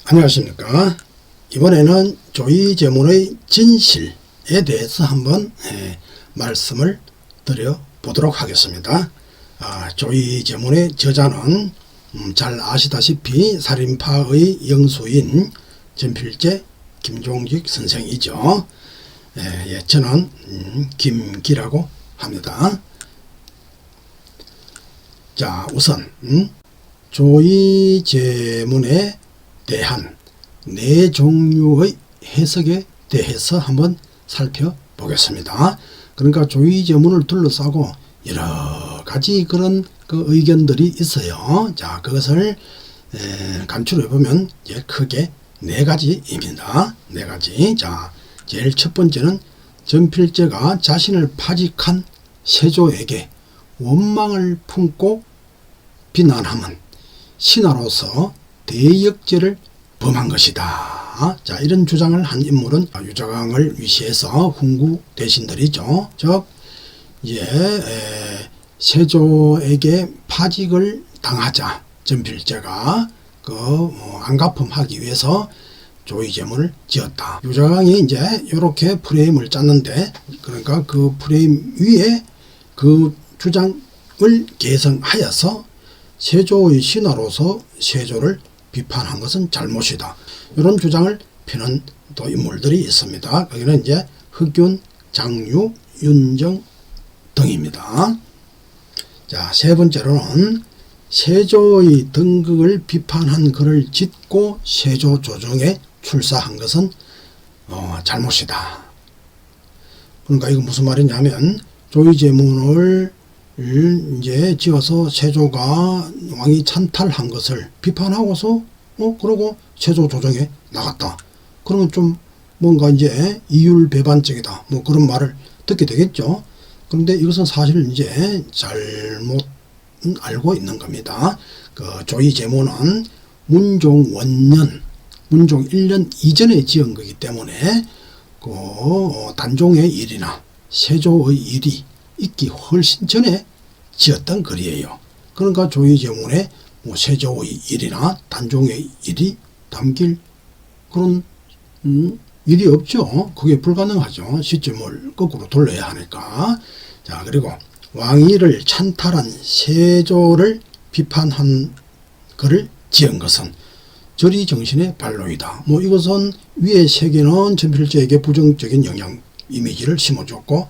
안녕하십니까. 이번에는 조이제문의 진실에 대해서 한번 말씀을 드려보도록 하겠습니다. 조이제문의 저자는 잘 아시다시피 살인파의 영수인 전필제 김종직 선생이죠. 저는 김기라고 합니다. 자, 우선 조이제문에 대한 네 종류의 해석에 대해서 한번 살펴보겠습니다. 그러니까 조이제문을 둘러싸고 여러 가지 그런 의견들이 있어요. 자, 그것을 간추려 보면 크게 네 가지입니다. 네 가지. 자, 제일 첫 번째는 전필제가 자신을 파직한 세조에게 원망을 품고 비난함은 신하로서 대역죄를 범한 것이다. 자, 이런 주장을 한 인물은 유자강을 위시해서 훈구 대신들이죠. 즉 세조에게 파직을 당하자 전필제가 안가품하기 위해서 조이제문을 지었다. 유자강이 이렇게 프레임을 짰는데, 그러니까 그 프레임 위에 그 주장을 개성하여서 세조의 신하로서 세조를 비판한 것은 잘못이다. 이런 주장을 펴는 또 인물들이 있습니다. 거기는 흑윤, 장유, 윤정 등입니다. 자, 세 번째로는 세조의 등극을 비판한 글을 짓고 세조 조정에 출사한 것은 잘못이다. 그러니까 이거 무슨 말이냐면, 조이제문을 지어서 세조가 왕이 찬탈한 것을 비판하고서 그러고 세조 조정에 나갔다. 그러면 좀 뭔가 이율배반적이다. 그런 말을 듣게 되겠죠. 그런데 이것은 사실 잘못 알고 있는 겁니다. 조이제문은 문종 원년, 문종 1년 이전에 지은 거기 때문에 단종의 일이나 세조의 일이 있기 훨씬 전에 지었던 글이에요. 그러니까 조이제문에 세조의 일이나 단종의 일이 담길 그런 일이 없죠. 그게 불가능하죠. 시점을 거꾸로 돌려야 하니까. 자, 그리고 왕위를 찬탈한 세조를 비판한 글을 지은 것은 절이 정신의 발로이다. 이것은 위의 세 개는 전필제에게 부정적인 영향 이미지를 심어줬고,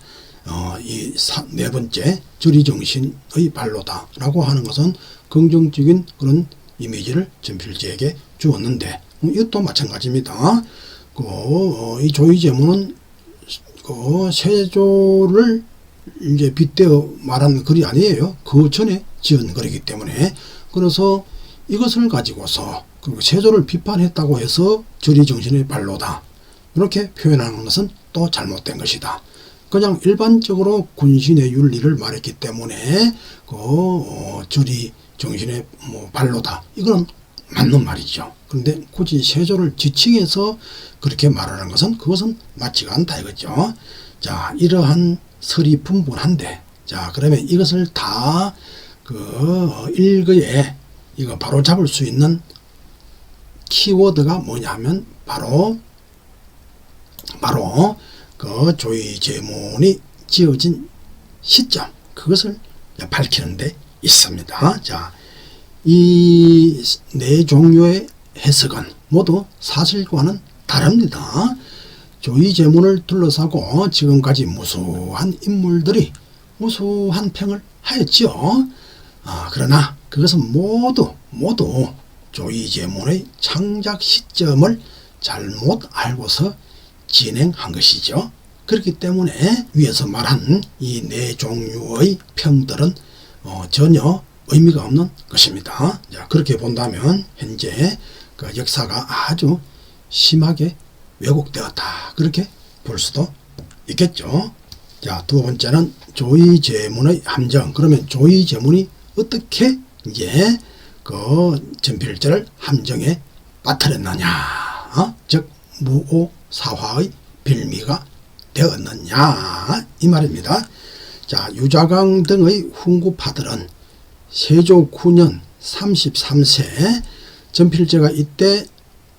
이 네 번째 절이 정신의 발로다 라고 하는 것은 긍정적인 그런 이미지를 전필제에게 주었는데, 이것도 마찬가지입니다. 이 조이제문은 세조를 빗대어 말한 글이 아니에요. 그 전에 지은 글이기 때문에. 그래서 이것을 가지고서 세조를 비판했다고 해서 절이 정신의 발로다 이렇게 표현하는 것은 또 잘못된 것이다. 그냥 일반적으로 군신의 윤리를 말했기 때문에 절이 정신의 발로다, 이건 맞는 말이죠. 그런데 굳이 세조를 지칭해서 그렇게 말하는 것은 그것은 맞지가 않다 이거죠. 자, 이러한 설이 분분한데, 자, 그러면 이것을 다 일거에 이거 바로 잡을 수 있는 키워드가 뭐냐면 바로 조이제문이 지어진 시점, 그것을 밝히는 데 있습니다. 자, 이 네 종류의 해석은 모두 사실과는 다릅니다. 조이제문을 둘러싸고 지금까지 무수한 인물들이 무수한 평을 하였죠. 그러나 그것은 모두 조이제문의 창작 시점을 잘못 알고서 진행한 것이죠. 그렇기 때문에 위에서 말한 이 네 종류의 평들은 전혀 의미가 없는 것입니다. 자, 그렇게 본다면 현재 역사가 아주 심하게 왜곡되었다, 그렇게 볼 수도 있겠죠. 자, 두 번째는 조이제문의 함정. 그러면 조이제문이 어떻게 전필제를 함정에 빠뜨렸느냐, 즉 무오사화의 빌미가 되었느냐, 이 말입니다. 자, 유자강 등의 훈구파들은 세조 9년 33세 전필제가 이때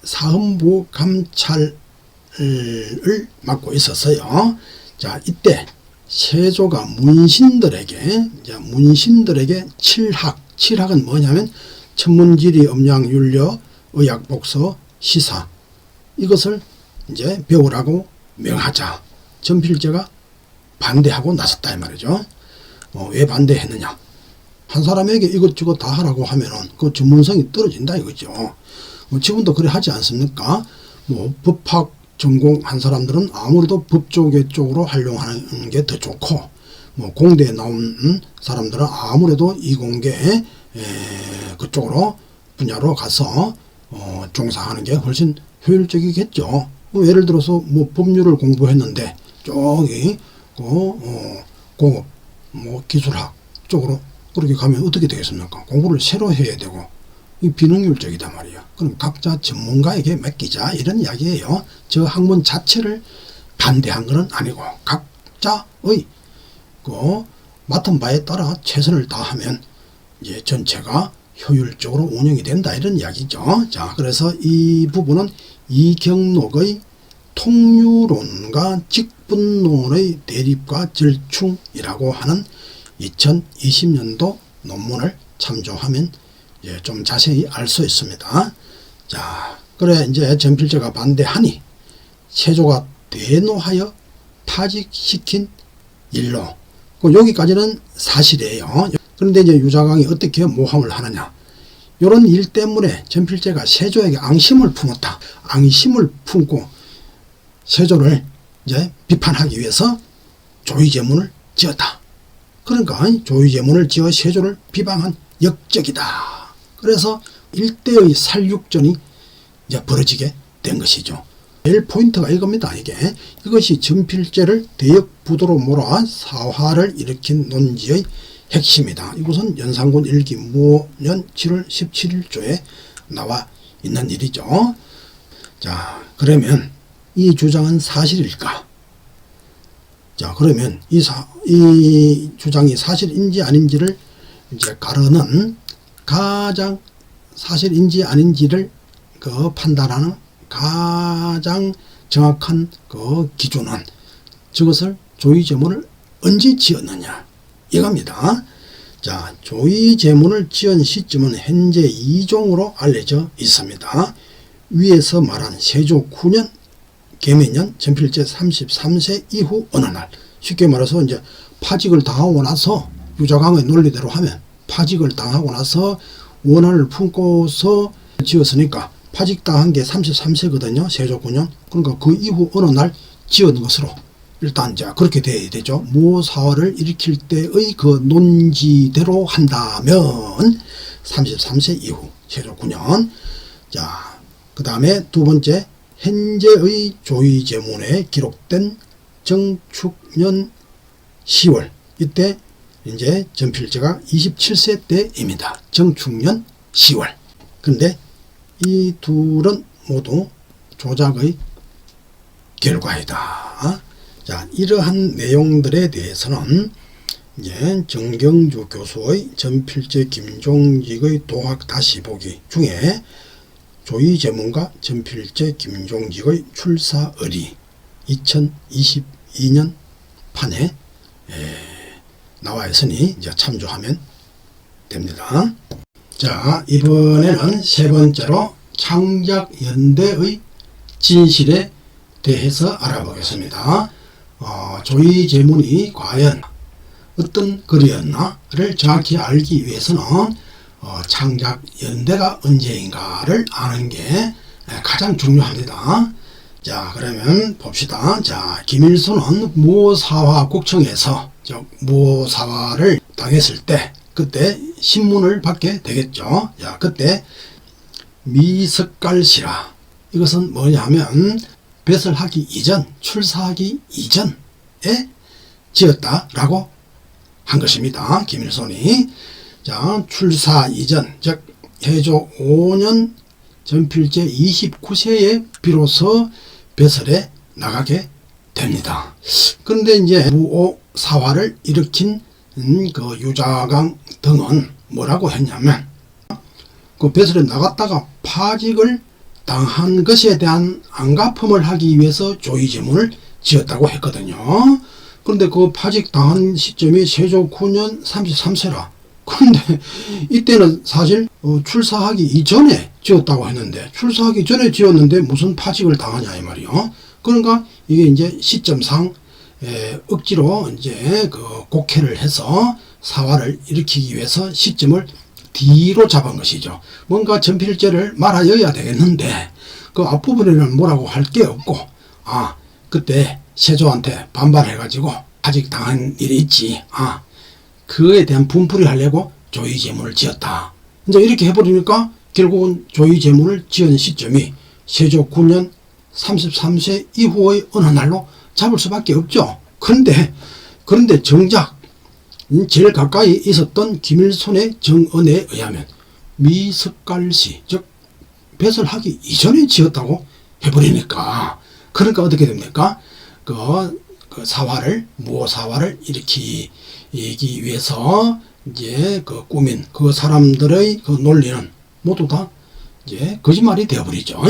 사헌부 감찰을 맡고 있었어요. 자, 이때 세조가 문신들에게 칠학은 뭐냐면 천문지리, 음양, 윤려, 의학, 복서, 시사 이것을 이제 배우라고 명하자 전필제가 반대하고 나섰다 이 말이죠. 왜 반대했느냐? 한 사람에게 이것저것 다 하라고 하면은 그 전문성이 떨어진다 이거죠. 지금도 그래 하지 않습니까? 법학 전공한 사람들은 아무래도 법조계 쪽으로 활용하는 게 더 좋고, 공대에 나온 사람들은 아무래도 이공계 그쪽으로 분야로 가서 종사하는 게 훨씬 효율적이겠죠. 예를 들어서 법률을 공부했는데 저기 공업, 기술학 쪽으로 그렇게 가면 어떻게 되겠습니까? 공부를 새로 해야 되고 이 비능률적이다 말이야. 그럼 각자 전문가에게 맡기자 이런 이야기예요. 저 학문 자체를 반대한 것은 아니고 각자의 맡은 바에 따라 최선을 다하면 이제 전체가 효율적으로 운영이 된다 이런 이야기죠. 자, 그래서 이 부분은 이경록의 통유론과 직분론의 대립과 절충이라고 하는 2020년도 논문을 참조하면 좀 자세히 알 수 있습니다. 자, 그래 이제 전필제가 반대하니 세조가 대노하여 파직시킨 일로 여기까지는 사실이에요. 그런데 이제 유자광이 어떻게 모함을 하느냐? 이런 일 때문에 전필제가 세조에게 앙심을 품었다. 앙심을 품고 세조를 이제 비판하기 위해서 조의제문을 지었다. 그러니까 조의제문을 지어 세조를 비방한 역적이다. 그래서 일대의 살육전이 이제 벌어지게 된 것이죠. 제일 포인트가 이겁니다. 이것이 전필제를 대역부도로 몰아 사화를 일으킨 논지의 핵심이다. 이것은 연산군 일기 무년 7월 17일조에 나와 있는 일이죠. 자, 그러면 이 주장은 사실일까? 자, 그러면 이 주장이 사실인지 아닌지를 이제 가르는 가장 사실인지 아닌지를 판단하는 가장 정확한 기준은 저것을 조의제문을 언제 지었느냐 이겁니다. 자, 조의제문을 지은 시점은 현재 2종으로 알려져 있습니다. 위에서 말한 세조 9년 계매년 전필제 33세 이후 어느 날, 쉽게 말해서 이제 파직을 당하고 나서 유자광의 논리대로 하면 파직을 당하고 나서 원한을 품고서 지었으니까 파직당한 게 33세거든요. 세조 9년. 그러니까 그 이후 어느 날 지은 것으로 일단 이제 그렇게 돼야 되죠. 모사화를 일으킬 때의 그 논지대로 한다면 33세 이후 세조 9년. 자, 그 다음에 두 번째, 현재의 조의제문에 기록된 정축년 10월, 이때 이제 전필제가 27세 때입니다. 정축년 10월. 근데 이 둘은 모두 조작의 결과이다. 자, 이러한 내용들에 대해서는 이제 정경주 교수의 전필제 김종직의 도학 다시 보기 중에 조의제문과 전필제 김종직의 출사의리 2022년 판에 나와 있으니 이제 참조하면 됩니다. 자, 이번에는 세 번째로 창작연대의 진실에 대해서 알아보겠습니다. 조의제문이 과연 어떤 글이었나를 정확히 알기 위해서는 창작연대가 언제인가를 아는 게 가장 중요합니다. 자, 그러면 봅시다. 자, 김일손은 무사화 국청에서 무사화를 당했을 때 그때 신문을 받게 되겠죠. 자, 그때 미석갈시라, 이것은 뭐냐면 뱃을 하기 이전, 출사하기 이전에 지었다라고 한 것입니다. 김일손이. 자, 출사 이전, 즉 해조 5년 전필제 29세에 비로소 뱃설에 나가게 됩니다. 그런데 이제 무오사화를 일으킨 그 유자광 등은 뭐라고 했냐면 그 뱃설에 나갔다가 파직을 당한 것에 대한 안갚음을 하기 위해서 조의제문을 지었다고 했거든요. 그런데 그 파직 당한 시점이 세조 9년 33세라. 그런데 이때는 사실 출사하기 이전에 지었다고 했는데, 출사하기 전에 지었는데 무슨 파직을 당하냐 이 말이요. 그러니까 이게 이제 시점상 억지로 이제 그 곡해를 해서 사화를 일으키기 위해서 시점을 뒤로 잡은 것이죠. 뭔가 전필제를 말하여야 되겠는데 그 앞부분에는 뭐라고 할 게 없고, 그때 세조한테 반발해가지고 파직 당한 일이 있지, 그에 대한 분풀이 하려고 조의제문을 지었다. 이제 이렇게 해버리니까 결국은 조의제문을 지은 시점이 세조 9년 33세 이후의 어느 날로 잡을 수밖에 없죠. 그런데 정작 제일 가까이 있었던 김일손의 정언에 의하면 미석갈시, 즉 배설하기 이전에 지었다고 해버리니까, 그러니까 어떻게 됩니까? 그 사화를, 무오사화를 일으키기 위해서 이제 그 꾸민 그 사람들의 그 논리는 모두 다 이제 거짓말이 되어버리죠.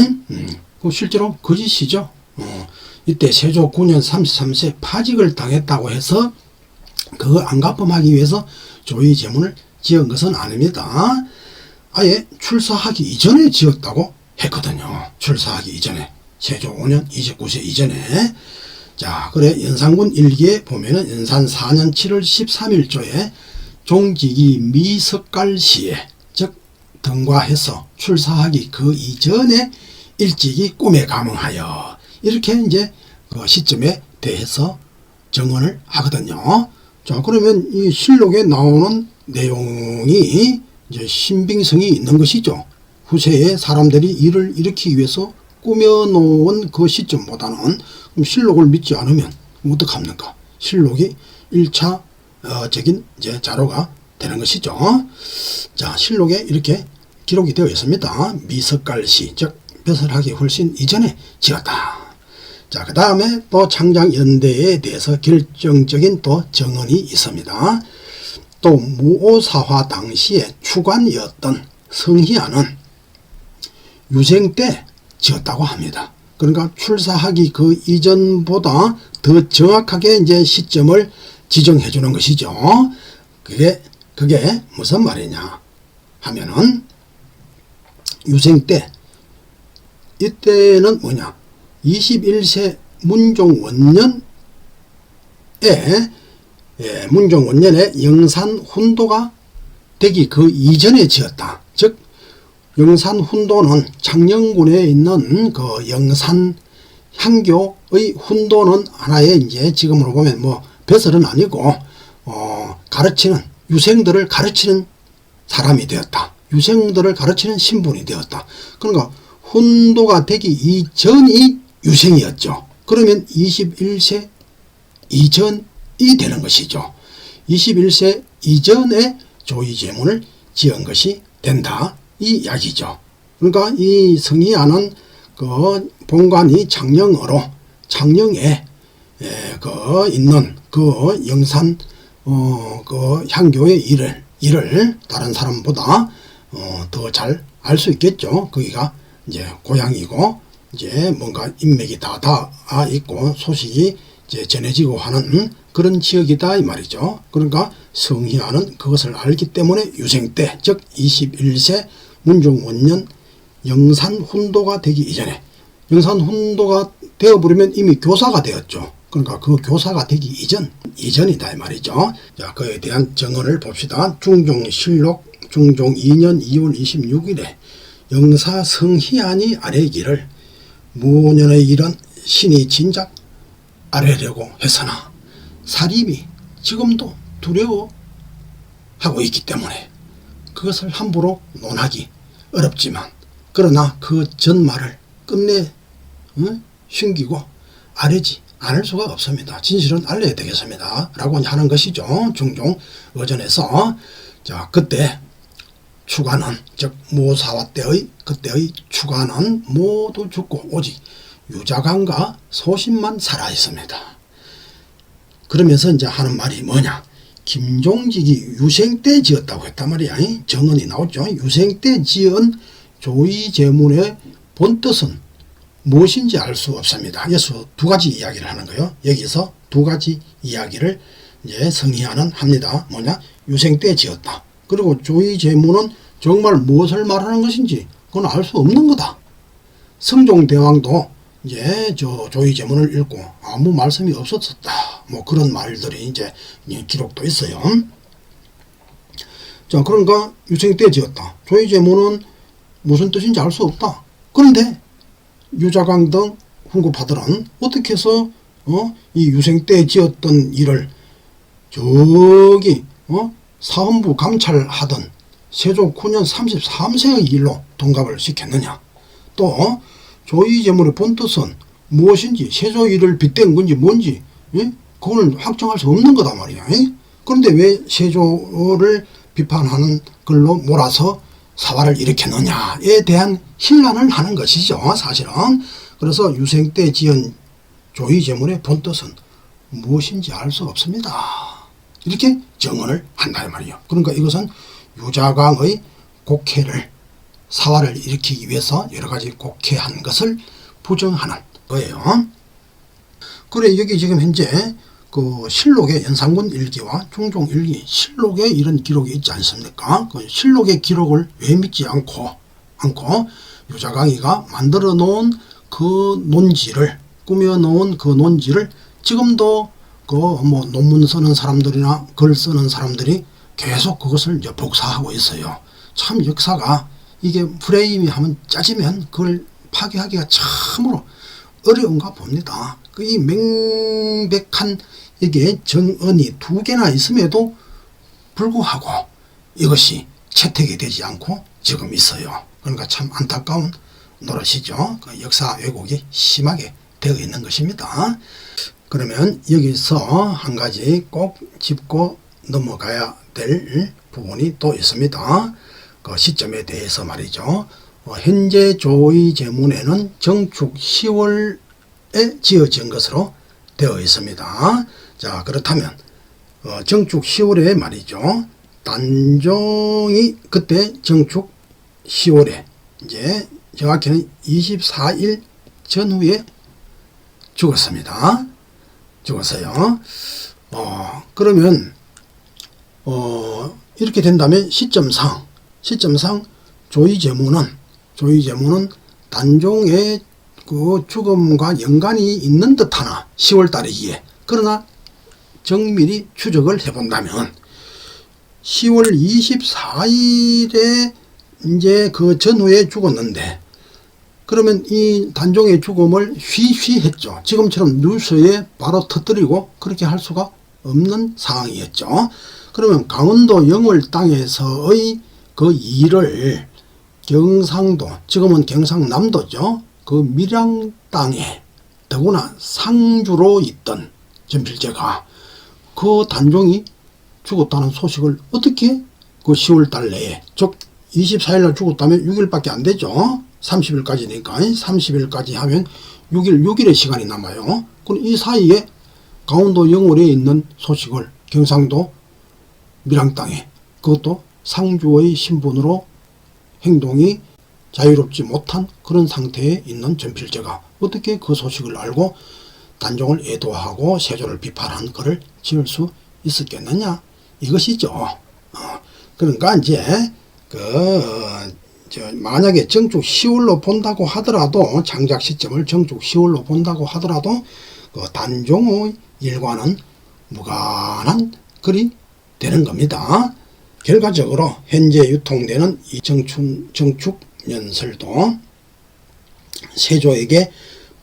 실제로 거짓이죠. 이때 세조 9년 33세 파직을 당했다고 해서 그거 안갚음하기 위해서 조의제문을 지은 것은 아닙니다. 아예 출사하기 이전에 지었다고 했거든요. 출사하기 이전에. 세조 5년 29세 이전에. 자, 그래 연산군 일기에 보면은 연산 4년 7월 13일조에 종직이 미석갈시에, 즉 등과해서 출사하기 그 이전에 일찍이 꿈에 감흥하여, 이렇게 이제 그 시점에 대해서 정언을 하거든요. 자, 그러면 이 실록에 나오는 내용이 이제 신빙성이 있는 것이죠. 후세에 사람들이 일을 일으키기 위해서 꾸며놓은 그 시점보다는, 그럼 실록을 믿지 않으면 어떡합니까? 실록이 1차적인 이제 자료가 되는 것이죠. 자, 실록에 이렇게 기록이 되어 있습니다. 미석갈시, 즉 배설하기 훨씬 이전에 지었다. 자, 그 다음에 또 창작연대에 대해서 결정적인 또 정언이 있습니다. 또 무오사화 당시에 추관이었던 성희안은 유생 때 지었다고 합니다. 그러니까 출사하기 그 이전보다 더 정확하게 이제 시점을 지정해 주는 것이죠. 그게 무슨 말이냐 하면은, 유생 때, 이때는 뭐냐, 21세 문종원년에 영산훈도가 되기 그 이전에 지었다. 즉 영산훈도는 창녕군에 있는 그 영산 향교의 훈도는 하나의 이제 지금으로 보면 뭐 배설은 아니고 가르치는, 유생들을 가르치는 사람이 되었다. 유생들을 가르치는 신분이 되었다. 그러니까 훈도가 되기 이전이 유생이었죠. 그러면 21세 이전이 되는 것이죠. 21세 이전에 조의제문을 지은 것이 된다, 이 이야기죠. 그러니까 이 성희안은 그 본관이 창녕으로, 창녕에 그 있는 그 영산 그 향교의 일을 다른 사람보다 더 잘 알 수 있겠죠. 거기가 이제 고향이고 이제 뭔가 인맥이 다 있고 소식이 이제 전해지고 하는 그런 지역이다 이 말이죠. 그러니까 성희안은 그것을 알기 때문에 유생 때, 즉 21세 문종원년 영산훈도가 되기 이전에, 영산훈도가 되어버리면 이미 교사가 되었죠. 그러니까 그 교사가 되기 이전이다 이 말이죠. 자, 그에 대한 정언을 봅시다. 중종실록 중종 2년 2월 26일에 영사 성희안이 아뢰기를 무년의 일은 신이 진작 아뢰려고 했으나 사림이 지금도 두려워하고 있기 때문에 그것을 함부로 논하기 어렵지만, 그러나 그 전말을 끝내 숨기고 아뢰지 않을 수가 없습니다. 진실은 알려야 되겠습니다. 라고 하는 것이죠. 중종 의전에서. 자, 그때 추관은, 즉 무오사화 때의 그때의 추관은 모두 죽고 오직 유자관과 소신만 살아 있습니다. 그러면서 이제 하는 말이 뭐냐, 김종직이 유생 때 지었다고 했단 말이야. 정언이 나오죠. 유생 때 지은 조의제문의 본 뜻은 무엇인지 알 수 없습니다. 여기서 두 가지 이야기를 하는 거예요. 여기서 두 가지 이야기를 이제 성의하는 합니다. 뭐냐? 유생 때 지었다. 그리고 조의제문은 정말 무엇을 말하는 것인지 그건 알 수 없는 거다. 성종대왕도 이제 조의제문을 읽고 아무 말씀이 없었다. 뭐 그런 말들이 이제 기록도 있어요. 자, 그러니까 유생 때 지었다. 조의제문은 무슨 뜻인지 알 수 없다. 그런데 유자광 등 훈구파들은 어떻게 해서 이 유생 때 지었던 일을 저기 사헌부 감찰하던 세조 9년 33세의 일로 동갑을 시켰느냐. 또 조의제문의 본뜻은 무엇인지 세조 일을 빗댄 건지 뭔지 그걸 확정할 수 없는 거다 말이야. 그런데 왜 세조를 비판하는 걸로 몰아서 사화를 일으켰느냐에 대한 hin란을 하는 것이죠. 사실은. 그래서 유생 때 지은 조의제문의 본뜻은 무엇인지 알 수 없습니다. 이렇게 정언을 한다 말이에요. 그러니까 이것은 유자광의 곡해를 사화를 일으키기 위해서 여러 가지 곡해한 것을 부정하는 거예요. 그래 여기 지금 현재 그 실록의 연산군 일기와 중종 일기 실록에 이런 기록이 있지 않습니까? 그 실록의 기록을 왜 믿지 않고 유자광이가 만들어 놓은 그 논지를 꾸며 놓은 그 논지를 지금도 그 뭐 논문 쓰는 사람들이나 글 쓰는 사람들이 계속 그것을 이제 복사하고 있어요. 참 역사가 이게 프레임이 하면 짜지면 그걸 파괴하기가 참으로 어려운가 봅니다. 이 명백한 이게 정언이 두 개나 있음에도 불구하고 이것이 채택이 되지 않고 지금 있어요. 그러니까 참 안타까운 노릇이죠. 그 역사 왜곡이 심하게 되어 있는 것입니다. 그러면 여기서 한 가지 꼭 짚고 넘어가야 될 부분이 또 있습니다. 그 시점에 대해서 말이죠. 현재 조의제문에는 정축 10월에 지어진 것으로 되어 있습니다. 자, 그렇다면 정축 10월에 말이죠. 단종이 그때 정축 10월에 이제 정확히는 24일 전후에 죽었습니다. 죽었어요. 그러면 이렇게 된다면 시점상 조의제문은 단종의 그 죽음과 연관이 있는 듯하나 10월 달이기에 그러나 정밀히 추적을 해본다면 10월 24일에 이제 그 전후에 죽었는데 그러면 이 단종의 죽음을 휘휘했죠. 지금처럼 뉴스에 바로 터뜨리고 그렇게 할 수가 없는 상황이었죠. 그러면 강원도 영월 땅에서의 그 일을 경상도, 지금은 경상남도죠. 그 밀양 땅에 더구나 상주로 있던 전필제가 그 단종이 죽었다는 소식을 어떻게 그 10월 달 내에, 즉 24일날 죽었다면 6일밖에 안 되죠. 30일까지니까 30일까지 하면 6일의 시간이 남아요. 그럼 이 사이에 강원도 영월에 있는 소식을 경상도 밀양 땅에, 그것도 상주의 신분으로 행동이 자유롭지 못한 그런 상태에 있는 전필제가 어떻게 그 소식을 알고 단종을 애도하고 세조를 비판한 글을 지을 수 있었겠느냐, 이것이죠. 그러니까 이제 만약에 정축 10월로 본다고 하더라도, 창작 시점을 정축 10월로 본다고 하더라도 그 단종의 일과는 무관한 글이 되는 겁니다. 결과적으로 현재 유통되는 이 정축 연설도 세조에게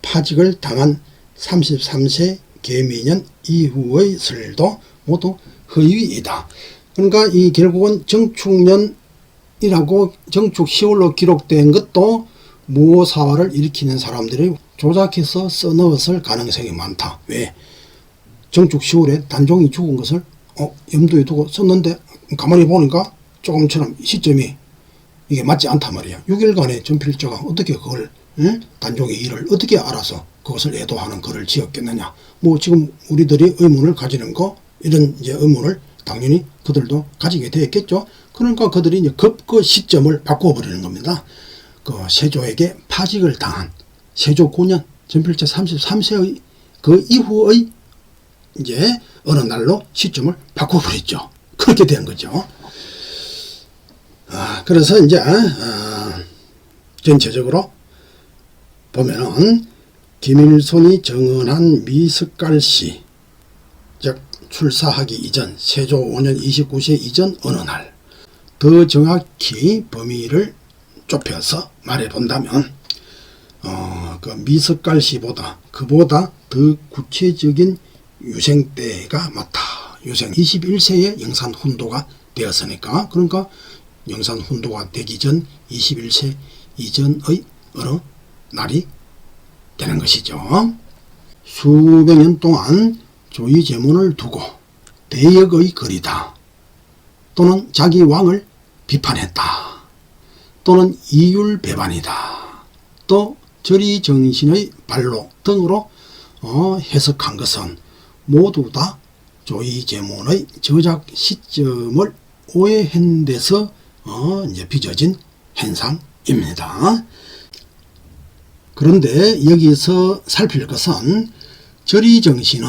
파직을 당한 33세 계미년 이후의 설도 모두 허위이다. 그러니까 이 결국은 정축년이라고 정축 10월로 기록된 것도 무오사화를 일으키는 사람들이 조작해서 써넣었을 가능성이 많다. 왜? 정축 10월에 단종이 죽은 것을 염두에 두고 썼는데 가만히 보니까 조금처럼 시점이 이게 맞지 않단 말이야. 6일간의 전필제가 어떻게 그걸 단종의 일을 어떻게 알아서 그것을 애도하는 글을 지었겠느냐. 뭐 지금 우리들이 의문을 가지는 거, 이런 이제 의문을 당연히 그들도 가지게 되었겠죠. 그러니까 그들이 이제 급그 시점을 바꾸어 버리는 겁니다. 그 세조에게 파직을 당한 세조 9년 전필제 33세의 그 이후의 이제 어느 날로 시점을 바꿔버렸죠. 그렇게 된 거죠. 그래서 이제 전체적으로 보면은 김일손이 정언한 미습갈시, 즉 출사하기 이전 세조 5년 29세 이전 어느 날, 더 정확히 범위를 좁혀서 말해본다면 그 미습갈시보다 그보다 더 구체적인 유생 때가 맞다. 유생 21세에 영산훈도가 되었으니까, 그러니까 영산훈도가 되기 전 21세 이전의 어느 날이 되는 것이죠. 수백 년 동안 조의제문을 두고 대역의 거리다, 또는 자기 왕을 비판했다, 또는 이율배반이다, 또 절의정신의 발로 등으로 해석한 것은 모두 다 조의제문의 저작 시점을 오해한 데서 이제 빚어진 현상입니다. 그런데 여기서 살필 것은 절의정신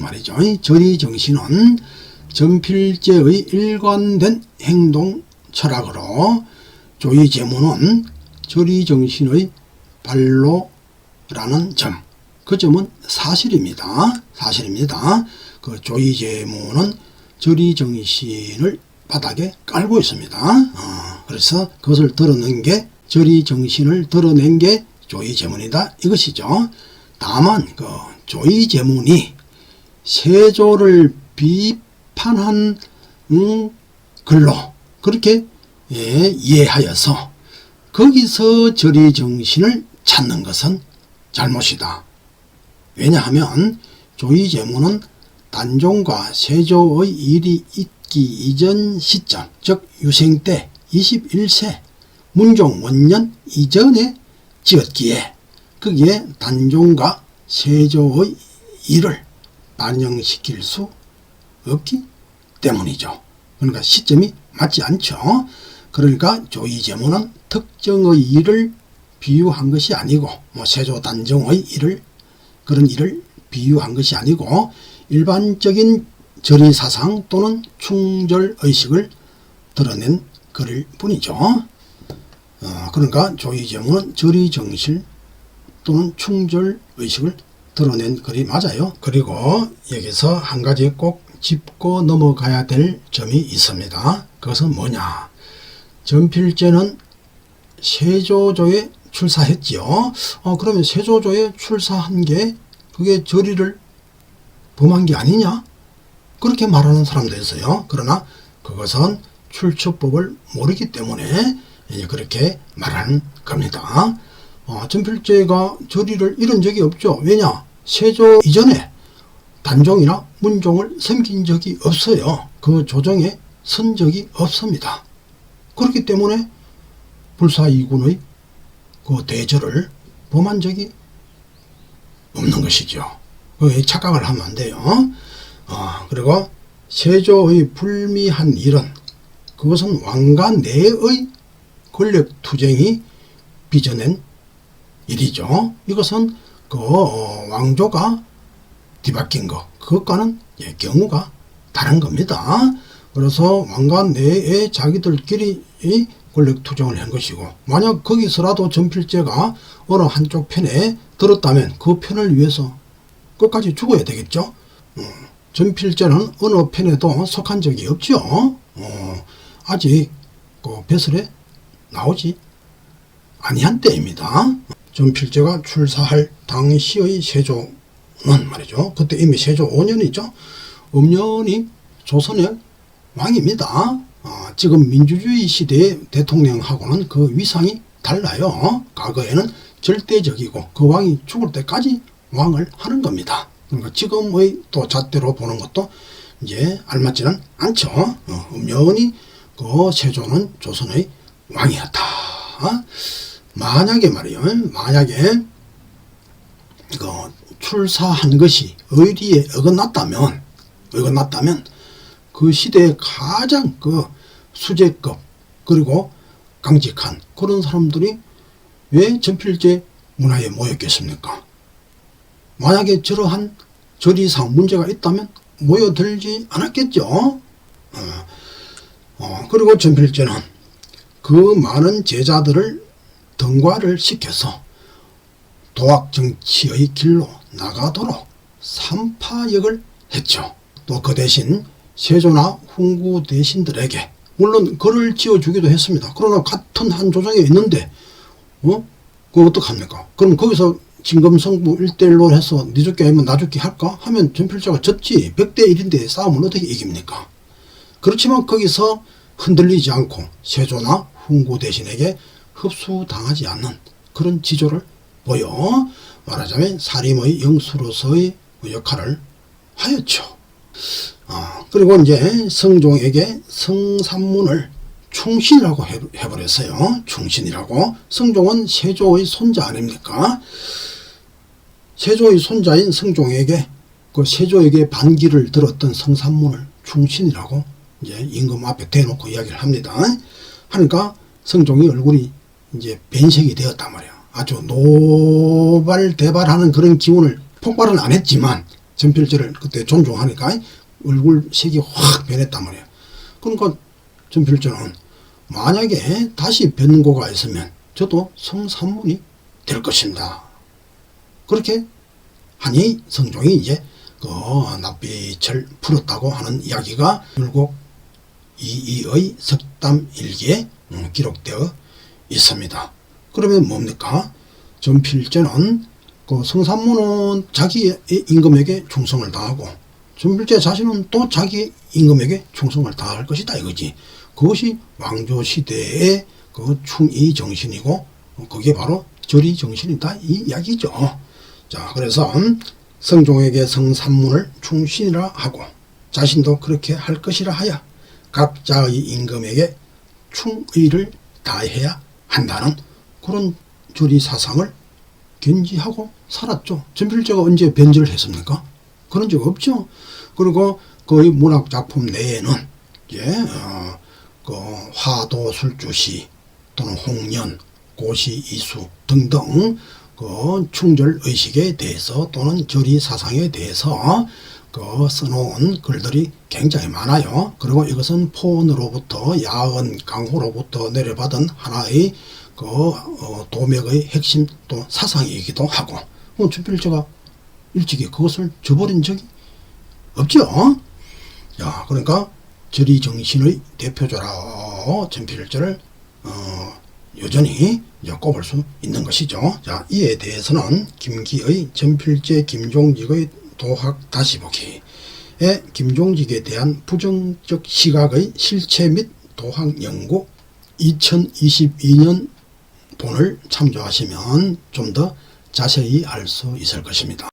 말이죠. 절의정신은 전필제의 일관된 행동 철학으로 조의제문은 절의정신의 발로라는 점, 그 점은 사실입니다. 그 조의제문은 절의정신을 바닥에 깔고 있습니다. 그래서 그것을 드러낸 게, 절의정신을 드러낸 게 조의제문이다 이것이죠. 다만 그 조의제문이 세조를 비판한 글로 그렇게 이해하여서 거기서 절의정신을 찾는 것은 잘못이다. 왜냐하면 조의제문은 단종과 세조의 일이 있기 이전 시점, 즉 유생 때 21세 문종 원년 이전에 지었기에 거기에 단종과 세조의 일을 반영시킬 수 없기 때문이죠. 그러니까 시점이 맞지 않죠. 그러니까 조의제문은 특정의 일을 비유한 것이 아니고, 세조 단종의 일을, 그런 일을 비유한 것이 아니고 일반적인 절의사상 또는 충절의식을 드러낸 글일 뿐이죠. 그러니까 조의제문은 절의정신 또는 충절의식을 드러낸 글이 맞아요. 그리고 여기서 한 가지 꼭 짚고 넘어가야 될 점이 있습니다. 그것은 뭐냐? 전필제는 세조조에 출사했지요. 그러면 세조조에 출사한 게 그게 절의를 범한 게 아니냐? 그렇게 말하는 사람도 있어요. 그러나 그것은 출처법을 모르기 때문에 그렇게 말하는 겁니다. 전필제가 절의를 이룬 적이 없죠. 왜냐? 세조 이전에 단종이나 문종을 섬긴 적이 없어요. 그 조정에 선 적이 없습니다. 그렇기 때문에 불사이군의 그 대절을 범한 적이 없는 것이죠. 착각을 하면 안 돼요. 그리고 세조의 불미한 일은 그것은 왕가 내의 권력투쟁이 빚어낸 일이죠. 이것은 그 왕조가 뒤바뀐 것, 그것과는 경우가 다른 겁니다. 그래서 왕가 내에 자기들끼리 권력투쟁을 한 것이고, 만약 거기서라도 전필제가 어느 한쪽 편에 들었다면 그 편을 위해서 끝까지 죽어야 되겠죠. 전필제는 어느 편에도 속한 적이 없죠. 아직 그 배설에 나오지 아니한 때입니다. 전필제가 출사할 당시의 세조는 말이죠. 그때 이미 세조 5년이죠. 음년이 조선의 왕입니다. 지금 민주주의 시대의 대통령하고는 그 위상이 달라요. 과거에는 절대적이고 그 왕이 죽을 때까지 왕을 하는 겁니다. 그러니까 지금의 또 잣대로 보는 것도 이제 알맞지는 않죠. 음년이 그 세조는 조선의 왕이었다. 만약에 말이요, 만약에 그 출사한 것이 의리에 어긋났다면 그 시대의 가장 그 수제급 그리고 강직한 그런 사람들이 왜 전필제 문화에 모였겠습니까? 만약에 저러한 절이상 문제가 있다면 모여들지 않았겠죠. 그리고 전필제는 그 많은 제자들을 등과를 시켜서 도학정치의 길로 나가도록 삼파역을 했죠. 또 그 대신 세조나 훈구 대신들에게 물론 글을 지어주기도 했습니다. 그러나 같은 한 조정에 있는데 그거 어떡합니까? 그럼 거기서 진검성부 1대1로 해서 니 죽기 아니면 나 죽기 할까? 하면 전필제가 졌지. 100대1인데 싸움을 어떻게 이깁니까? 그렇지만 거기서 흔들리지 않고 세조나 훈구 대신에게 흡수당하지 않는 그런 지조를 보여 말하자면 사림의 영수로서의 역할을 하였죠. 그리고 이제 성종에게 성삼문을 충신이라고 해버렸어요. 충신이라고. 성종은 세조의 손자 아닙니까? 세조의 손자인 성종에게 그 세조에게 반기를 들었던 성삼문을 충신이라고 이제 임금 앞에 대놓고 이야기를 합니다. 하니까 성종이 얼굴이 이제 변색이 되었단 말이에요. 아주 노발대발하는 그런 기운을 폭발은 안 했지만 전필제를 그때 존중하니까 얼굴 색이 확 변했단 말이에요. 그러니까 전필제는 만약에 다시 변고가 있으면 저도 성삼문이 될 것입니다. 그렇게 하니 성종이 이제 그 낯빛을 풀었다고 하는 이야기가 결국 이의의 석담일기에 기록되어 있습니다. 그러면 뭡니까? 전필제는 그 성삼문은 자기 임금에게 충성을 다하고 전필제 자신은 또 자기 임금에게 충성을 다할 것이다 이거지. 그것이 왕조시대의 그 충의 정신이고 그게 바로 절의 정신이다 이 이야기죠. 자, 그래서 성종에게 성삼문을 충신이라 하고 자신도 그렇게 할 것이라 하여 각자의 임금에게 충의를 다해야 한다는 그런 절의 사상을 견지하고 살았죠. 전필제가 언제 변절을 했습니까? 그런 적 없죠. 그리고 거의 문학 작품 내에는 그 화도술주시 또는 홍련, 고시이수 등등 그 충절 의식에 대해서 또는 절의 사상에 대해서 그 써놓은 글들이 굉장히 많아요. 그리고 이것은 포원으로부터 야언 강호로부터 내려받은 하나의 그 도맥의 핵심 또 사상이기도 하고 전필제가 일찍이 그것을 저버린 적이 없죠. 자, 그러니까 절의 정신의 대표자라 전필제를 여전히 꼽을 수 있는 것이죠. 자, 이에 대해서는 김기의 전필제 김종직의 도학 다시 보기에 김종직에 대한 부정적 시각의 실체 및 도학 연구 2022년 본을 참조하시면 좀 더 자세히 알 수 있을 것입니다.